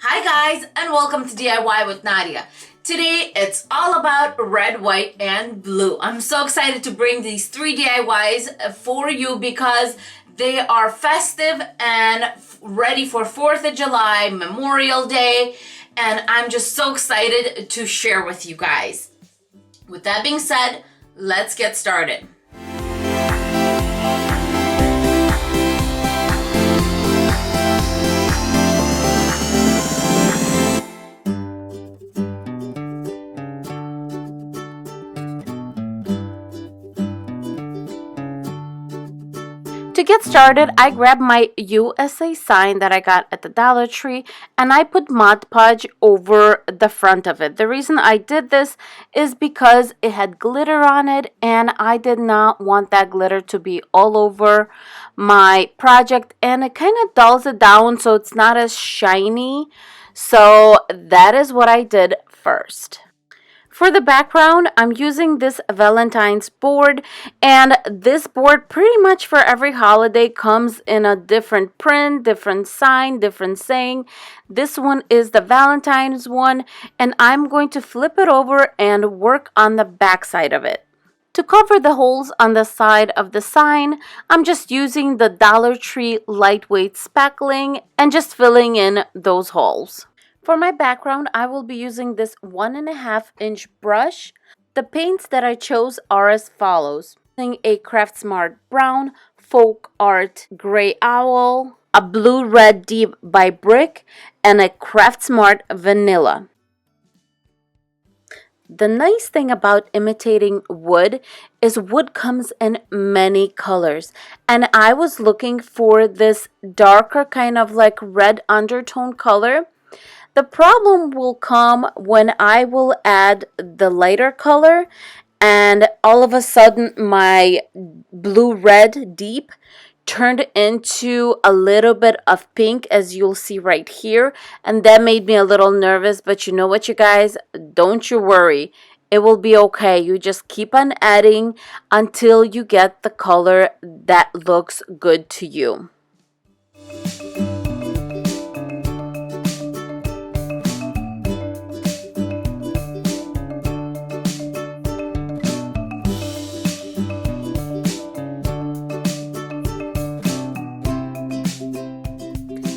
Hi guys, and welcome to DIY with Nadia. Today it's all about red, white, and blue. I'm so excited to bring these 3 DIYs for you because they are festive and ready for 4th of July, Memorial Day, and I'm just so excited to share with you guys. With that being said, let's get started. To get started, I grabbed my USA sign that I got at the Dollar Tree and I put Mod Podge over the front of it. The reason I did this is because it had glitter on it and I did not want that glitter to be all over my project, and it kind of dulls it down so it's not as shiny. So that is what I did first. For the background, I'm using this Valentine's board, and this board pretty much for every holiday comes in a different print, different sign, different saying. This one is the Valentine's one, and I'm going to flip it over and work on the back side of it. To cover the holes on the side of the sign, I'm just using the Dollar Tree lightweight spackling and just filling in those holes. For my background, I will be using this 1.5-inch brush. The paints that I chose are as follows: a Craft Smart Brown, Folk Art Gray Owl, a Blue Red Deep by Brick, and a Craft Smart Vanilla. The nice thing about imitating wood is wood comes in many colors, and I was looking for this darker kind of like red undertone color. The problem will come when I will add the lighter color and all of a sudden my blue red deep turned into a little bit of pink, as you'll see right here, and that made me a little nervous. But you know what, you guys, don't you worry, it will be okay. You just keep on adding until you get the color that looks good to you.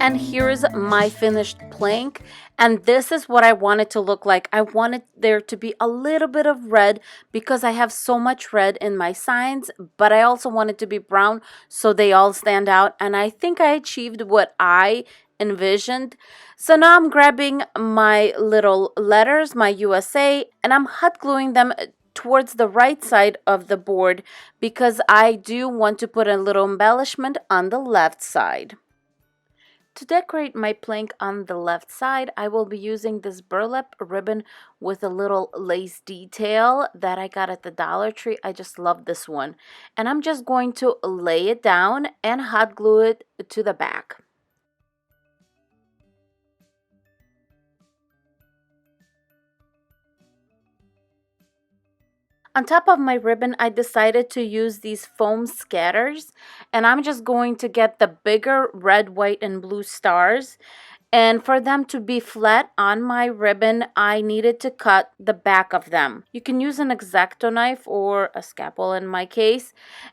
And here's my finished plank, and this is what I want it to look like. I wanted there to be a little bit of red because I have so much red in my signs, but I also want it to be brown so they all stand out, and I think I achieved what I envisioned. So now I'm grabbing my little letters, my USA, and I'm hot gluing them towards the right side of the board because I do want to put a little embellishment on the left side. To decorate my plank on the left side, I will be using this burlap ribbon with a little lace detail that I got at the Dollar Tree. I just love this one. And I'm just going to lay it down and hot glue it to the back. On top of my ribbon, I decided to use these foam scatters, and I'm just going to get the bigger red, white, and blue stars. And for them to be flat on my ribbon, I needed to cut the back of them. You can use an X-Acto knife or a scalpel in my case,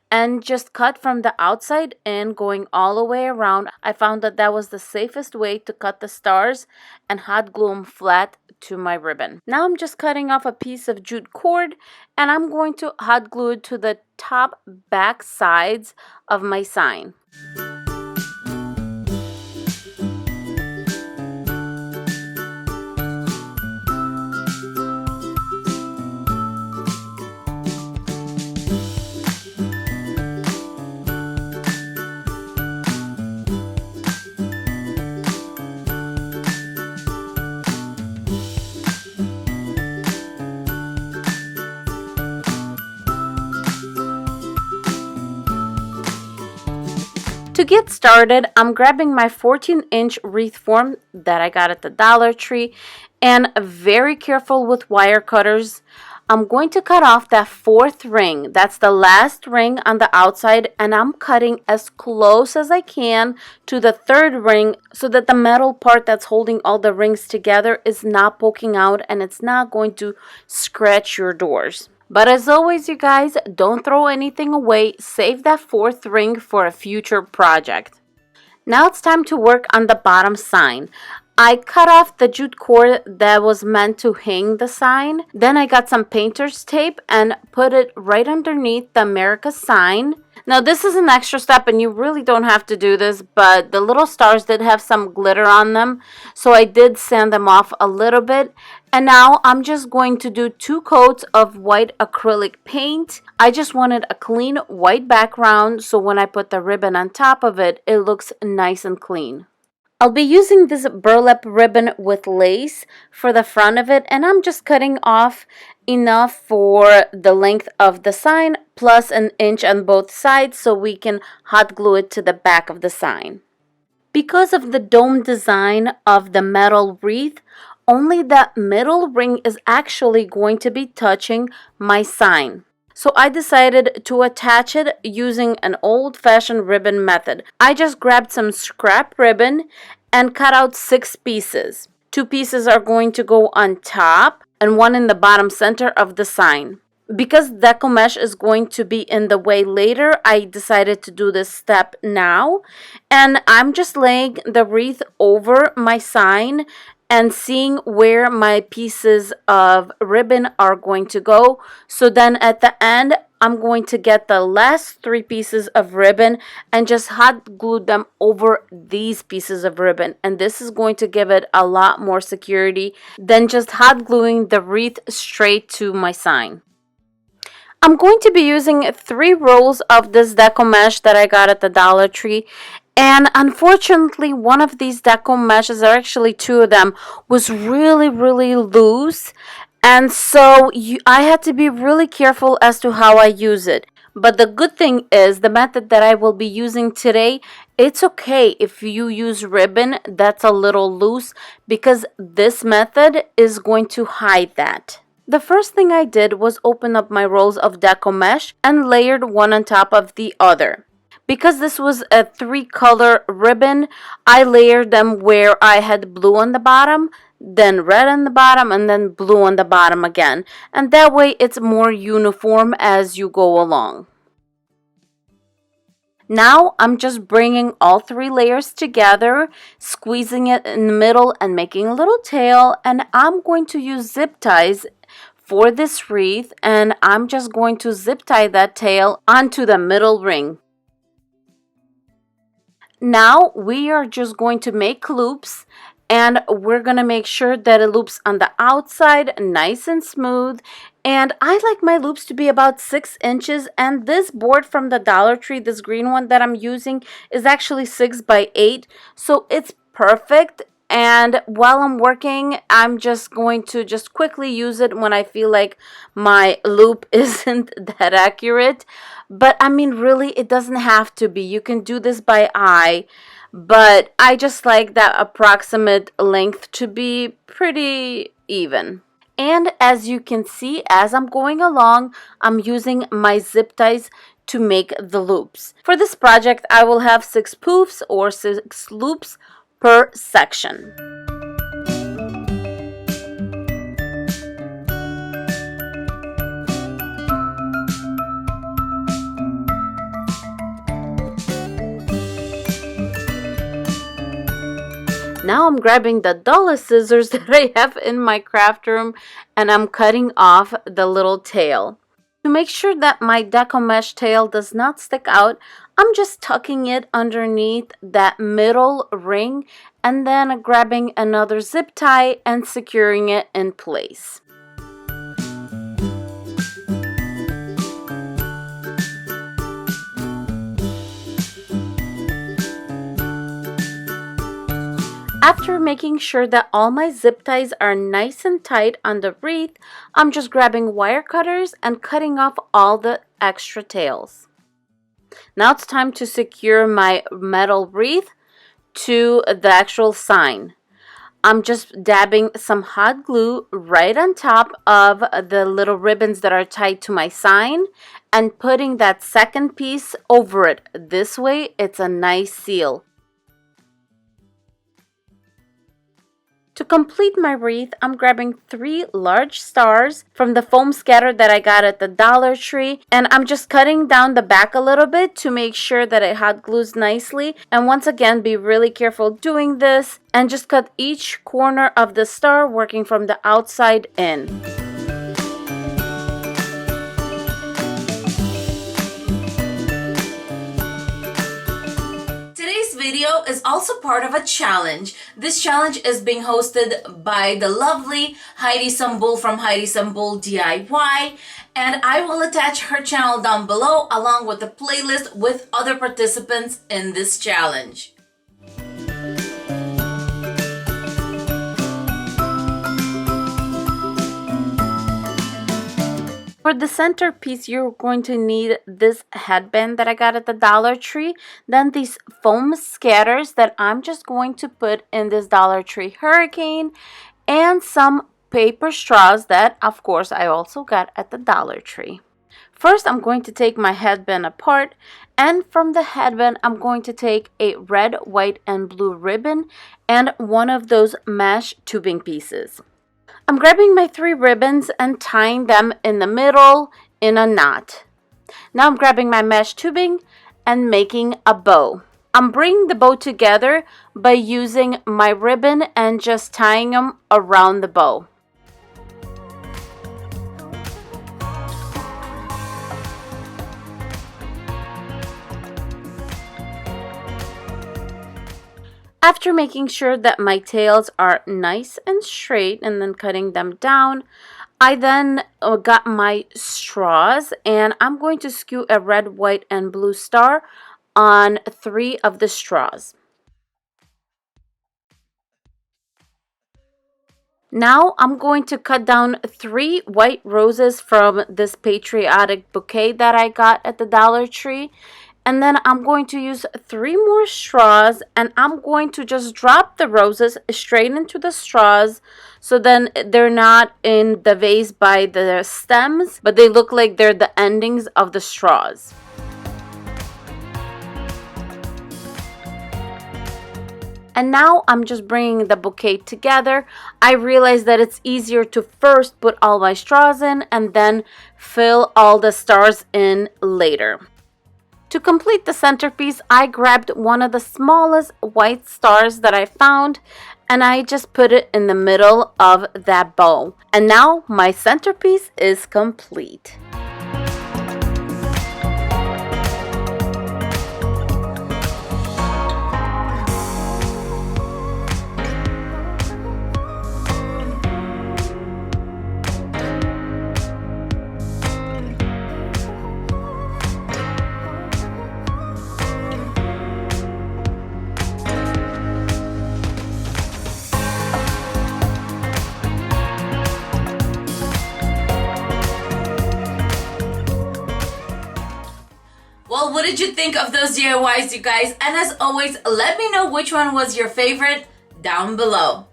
and just cut from the outside in, going all the way around. I found that that was the safest way to cut the stars and hot glue them flat to my ribbon. Now I'm just cutting off a piece of jute cord, and I'm going to hot glue it to the top back sides of my sign. To get started, I'm grabbing my 14-inch wreath form that I got at the Dollar Tree, and very careful with wire cutters. I'm going to cut off that fourth ring. That's the last ring on the outside, and I'm cutting as close as I can to the third ring so that the metal part that's holding all the rings together is not poking out and it's not going to scratch your doors. But as always, you guys, don't throw anything away. Save that fourth ring for a future project. Now it's time to work on the bottom sign. I cut off the jute cord that was meant to hang the sign. Then I got some painter's tape and put it right underneath the America sign. Now this is an extra step and you really don't have to do this, but the little stars did have some glitter on them, so I did sand them off a little bit. And now I'm just going to do 2 coats of white acrylic paint. I just wanted a clean white background, so when I put the ribbon on top of it, it looks nice and clean. I'll be using this burlap ribbon with lace for the front of it, and I'm just cutting off enough for the length of the sign plus an inch on both sides so we can hot glue it to the back of the sign. Because of the dome design of the metal wreath, only the middle ring is actually going to be touching my sign. So I decided to attach it using an old-fashioned ribbon method. I just grabbed some scrap ribbon and cut out 6 pieces. 2 pieces are going to go on top and 1 in the bottom center of the sign. Because deco mesh is going to be in the way later, I decided to do this step now. And I'm just laying the wreath over my sign and seeing where my pieces of ribbon are going to go. So then at the end, I'm going to get the last 3 pieces of ribbon and just hot glue them over these pieces of ribbon. And this is going to give it a lot more security than just hot gluing the wreath straight to my sign. I'm going to be using 3 rolls of this deco mesh that I got at the Dollar Tree. And unfortunately, one of these deco meshes, or actually 2 of them, was really loose. And so I had to be really careful as to how I use it. But the good thing is the method that I will be using today, it's okay if you use ribbon that's a little loose because this method is going to hide that. The first thing I did was open up my rolls of deco mesh and layered one on top of the other. Because this was a 3-color ribbon, I layered them where I had blue on the bottom, then red on the bottom, and then blue on the bottom again. And that way it's more uniform as you go along. Now I'm just bringing all 3 layers together, squeezing it in the middle and making a little tail. And I'm going to use zip ties for this wreath, and I'm just going to zip tie that tail onto the middle ring. Now we are just going to make loops, and we're going to make sure that it loops on the outside nice and smooth. And I like my loops to be about 6 inches, and this board from the Dollar Tree, this green one that I'm using, is actually 6 by 8, so it's perfect. And while I'm working, I'm just going to just quickly use it when I feel like my loop isn't that accurate. But I mean, really, it doesn't have to be. You can do this by eye. But I just like that approximate length to be pretty even. And as you can see, as I'm going along, I'm using my zip ties to make the loops. For this project, I will have 6 poofs or 6 loops per section. Now I'm grabbing the dullest scissors that I have in my craft room and I'm cutting off the little tail. To make sure that my deco mesh tail does not stick out, I'm just tucking it underneath that middle ring and then grabbing another zip tie and securing it in place. After making sure that all my zip ties are nice and tight on the wreath, I'm just grabbing wire cutters and cutting off all the extra tails. Now it's time to secure my metal wreath to the actual sign. I'm just dabbing some hot glue right on top of the little ribbons that are tied to my sign and putting that second piece over it. This way, it's a nice seal. To complete my wreath, I'm grabbing 3 large stars from the foam scatter that I got at the Dollar Tree, and I'm just cutting down the back a little bit to make sure that it hot glues nicely. And once again, be really careful doing this and just cut each corner of the star working from the outside in. Video is also part of a challenge. This challenge is being hosted by the lovely Heidi Sambul from Heidi Sambul DIY, and I will attach her channel down below along with the playlist with other participants in this challenge. For the centerpiece, you're going to need this headband that I got at the Dollar Tree, then these foam scatters that I'm just going to put in this Dollar Tree Hurricane, and some paper straws that, of course, I also got at the Dollar Tree. First, I'm going to take my headband apart, and from the headband, I'm going to take a red, white, and blue ribbon and one of those mesh tubing pieces. I'm grabbing my 3 ribbons and tying them in the middle in a knot. Now I'm grabbing my mesh tubing and making a bow. I'm bringing the bow together by using my ribbon and just tying them around the bow. After making sure that my tails are nice and straight and then cutting them down, I then got my straws and I'm going to skew a red, white, and blue star on 3 of the straws. Now I'm going to cut down 3 white roses from this Patriotic bouquet that I got at the Dollar Tree. And then I'm going to use 3 more straws and I'm going to just drop the roses straight into the straws so then they're not in the vase by the stems, but they look like they're the endings of the straws. And now I'm just bringing the bouquet together. I realized that it's easier to first put all my straws in and then fill all the stars in later. To complete the centerpiece, I grabbed one of the smallest white stars that I found and I just put it in the middle of that bow. And now my centerpiece is complete. Well, what did you think of those DIYs, you guys? And as always, let me know which one was your favorite down below.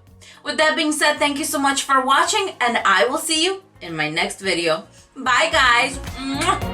With that being said, thank you so much for watching, and I will see you in my next video. Bye, guys. Mwah.